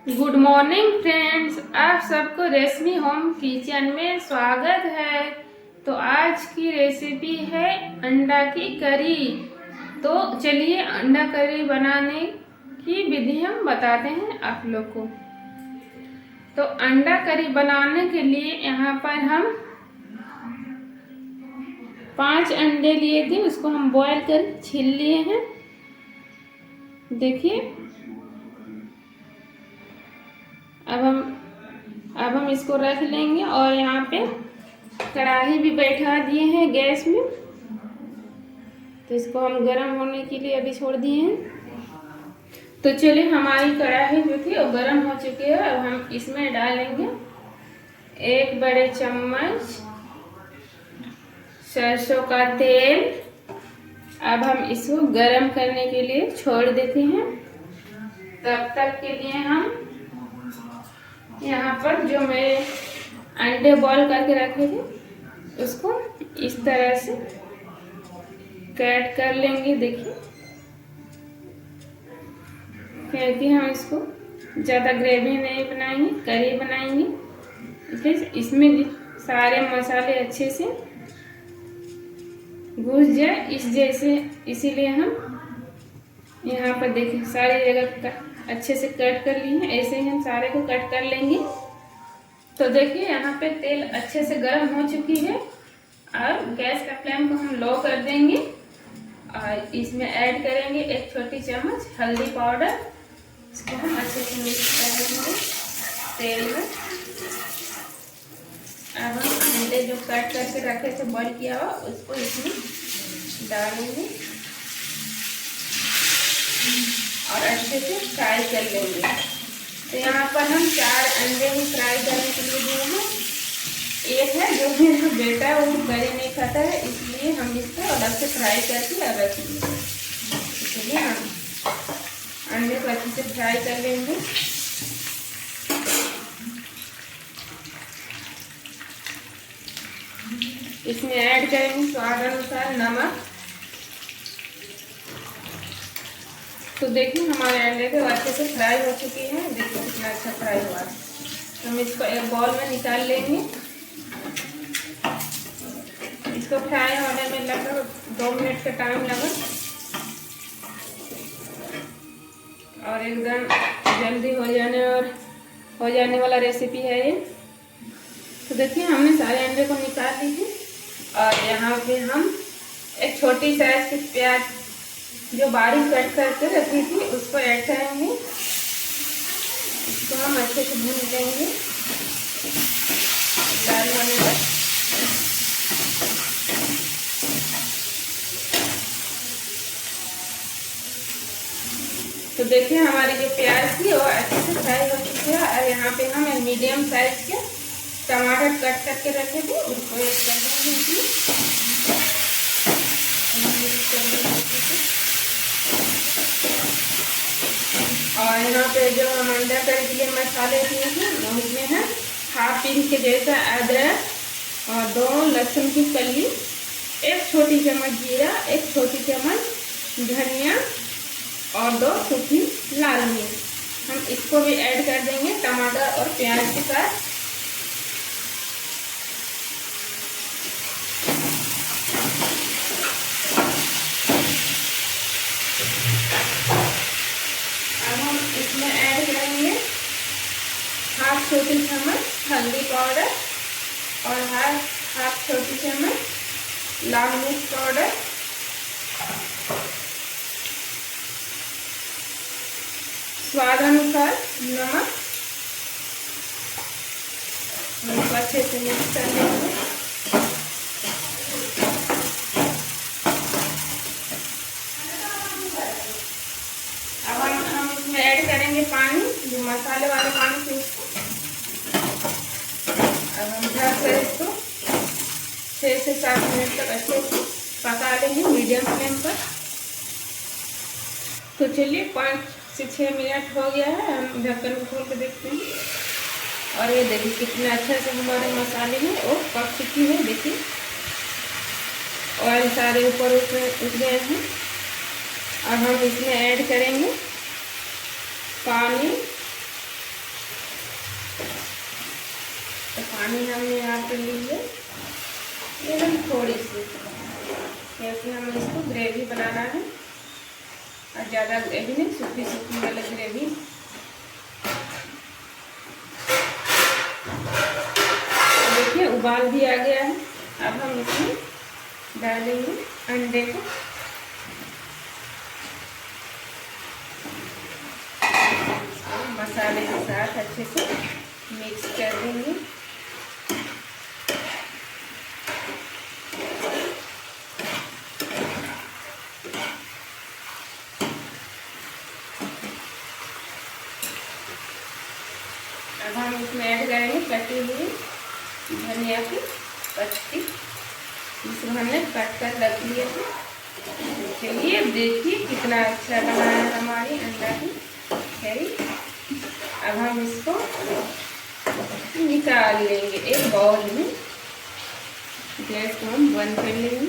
Good morning friends, आप सबको रेशमी होम किचन में स्वागत है। तो आज की रेसिपी है अंडा की करी। तो चलिए अंडा करी बनाने की विधि हम बताते हैं आप लोग को। तो अंडा करी बनाने के लिए यहाँ पर हम 5 अंडे लिए थे, उसको हम बॉयल कर छील लिए हैं। देखिए अब हम इसको रख लेंगे और यहाँ पे कढ़ाई भी बैठा दिए हैं गैस में। तो इसको हम गरम होने के लिए अभी छोड़ दिए हैं। तो चलिए, हमारी कढ़ाई जो थी वो गरम हो चुकी है। अब हम इसमें डालेंगे 1 बड़े चम्मच सरसों का तेल। अब हम इसको गरम करने के लिए छोड़ देते हैं। तब तक के लिए हम यहाँ पर जो मेरे अंडे बॉईल करके रखे थे उसको इस तरह से कट कर लेंगे। देखिए, क्योंकि हम इसको ज़्यादा ग्रेवी नहीं बनाएंगे, करी बनाएंगे, इसलिए इसमें भी सारे मसाले अच्छे से घुस जाए इसीलिए हम यहाँ पर देखिए सारी जगह अच्छे से कट कर लिए हैं। ऐसे ही हम सारे को कट कर लेंगे। तो देखिए, यहाँ पे तेल अच्छे से गर्म हो चुकी है और गैस का फ्लेम को हम लो कर देंगे और इसमें ऐड करेंगे 1 छोटी चम्मच हल्दी पाउडर। इसको हम अच्छे से मिक्स कर देंगे तेल में। अब हम अंडे जो कट करके रखे थे बॉईल किया हुआ उसको इसमें डालेंगे और अच्छे से फ्राई कर लेंगे। तो यहाँ पर हम 4 अंडे ही फ्राई करने के लिए दिए हैं। एक है जो मेरा बेटा वो करी नहीं खाता है, इसलिए हम इसको अलग से फ्राई करके और रखेंगे। इसलिए हम अंडे को अच्छे से फ्राई कर लेंगे। इसमें ऐड करेंगे स्वाद अनुसार नमक। तो देखिए, हमारे अंडे को अच्छे से फ्राई हो चुकी है। देखिए कितना अच्छा फ्राई हुआ है। तो हम इसको एक बाउल में निकाल लेंगे। इसको फ्राई होने में लगभग 2 मिनट का टाइम लगा और एकदम जल्दी हो जाने वाला रेसिपी है ये। तो देखिए, हमने सारे अंडे को निकाल ली थी और यहाँ पे हम एक छोटी साइज की प्याज जो बारीक कट करके रखी थी उसको ऐड करेंगे। इसको हम अच्छे से भून लेंगे लाल होने तक। तो देखिए, हमारी जो प्याज थी वो अच्छे से फ्राई हो चुकी है और यहाँ पे हम एक मीडियम साइज के टमाटर कट करके रखे थे उसको ऐड कर देंगे। और यहाँ पे जो हम अंडा करी के लिए मसाले दिए हैं उसमें है 1/2 इंच के जैसा अदरक और 2 लहसुन की कली, 1 छोटी चम्मच जीरा, 1 छोटी चम्मच धनिया और 2 सूखी लाल मिर्च। हम इसको भी ऐड कर देंगे टमाटर और प्याज के साथ। इसमें ऐड करेंगे 1/2 छोटी चम्मच हल्दी पाउडर और 1/2 छोटी चम्मच लाल मिर्च पाउडर। स्वाद अनुसार नमक। इसको अच्छे से मिक्स कर लेंगे। ऐड करेंगे पानी, जो मसाले वाले पानी थे उसको। अब हम ढक कर इसको 6 से 7 मिनट तक अच्छे से पका लेंगे मीडियम फ्लेम पर। तो चलिए, 5 से 6 मिनट हो गया है। हम ढक्कन को खोल के देखते हैं और ये देखिए कितना अच्छा से हमारे मसाले हैं वो पक चुकी है। देखिए ऑयल सारे ऊपर उठ गए हैं। अब हम इसमें ऐड करेंगे पानी पानी हमने यहाँ पर ली है एकदम थोड़ी सी, क्योंकि हमें इसको ग्रेवी बनाना है और ज़्यादा ग्रेवी नहीं, सूखी सूखी वाली ग्रेवी। देखिए उबाल भी आ गया है। अब हम इसमें डालेंगे अंडे को। मसाले के साथ अच्छे से मिक्स कर देंगे। अब हम इसमें ऐड करेंगे कटी हुई धनिया की पत्ती, जिसको हमने कट कर रख लिए थे। चलिए देखिए कितना अच्छा बना है हमारी अंडा की करी। अब हम इसको निकाल लेंगे एक बाउल में। गैस को हम बंद कर लेंगे।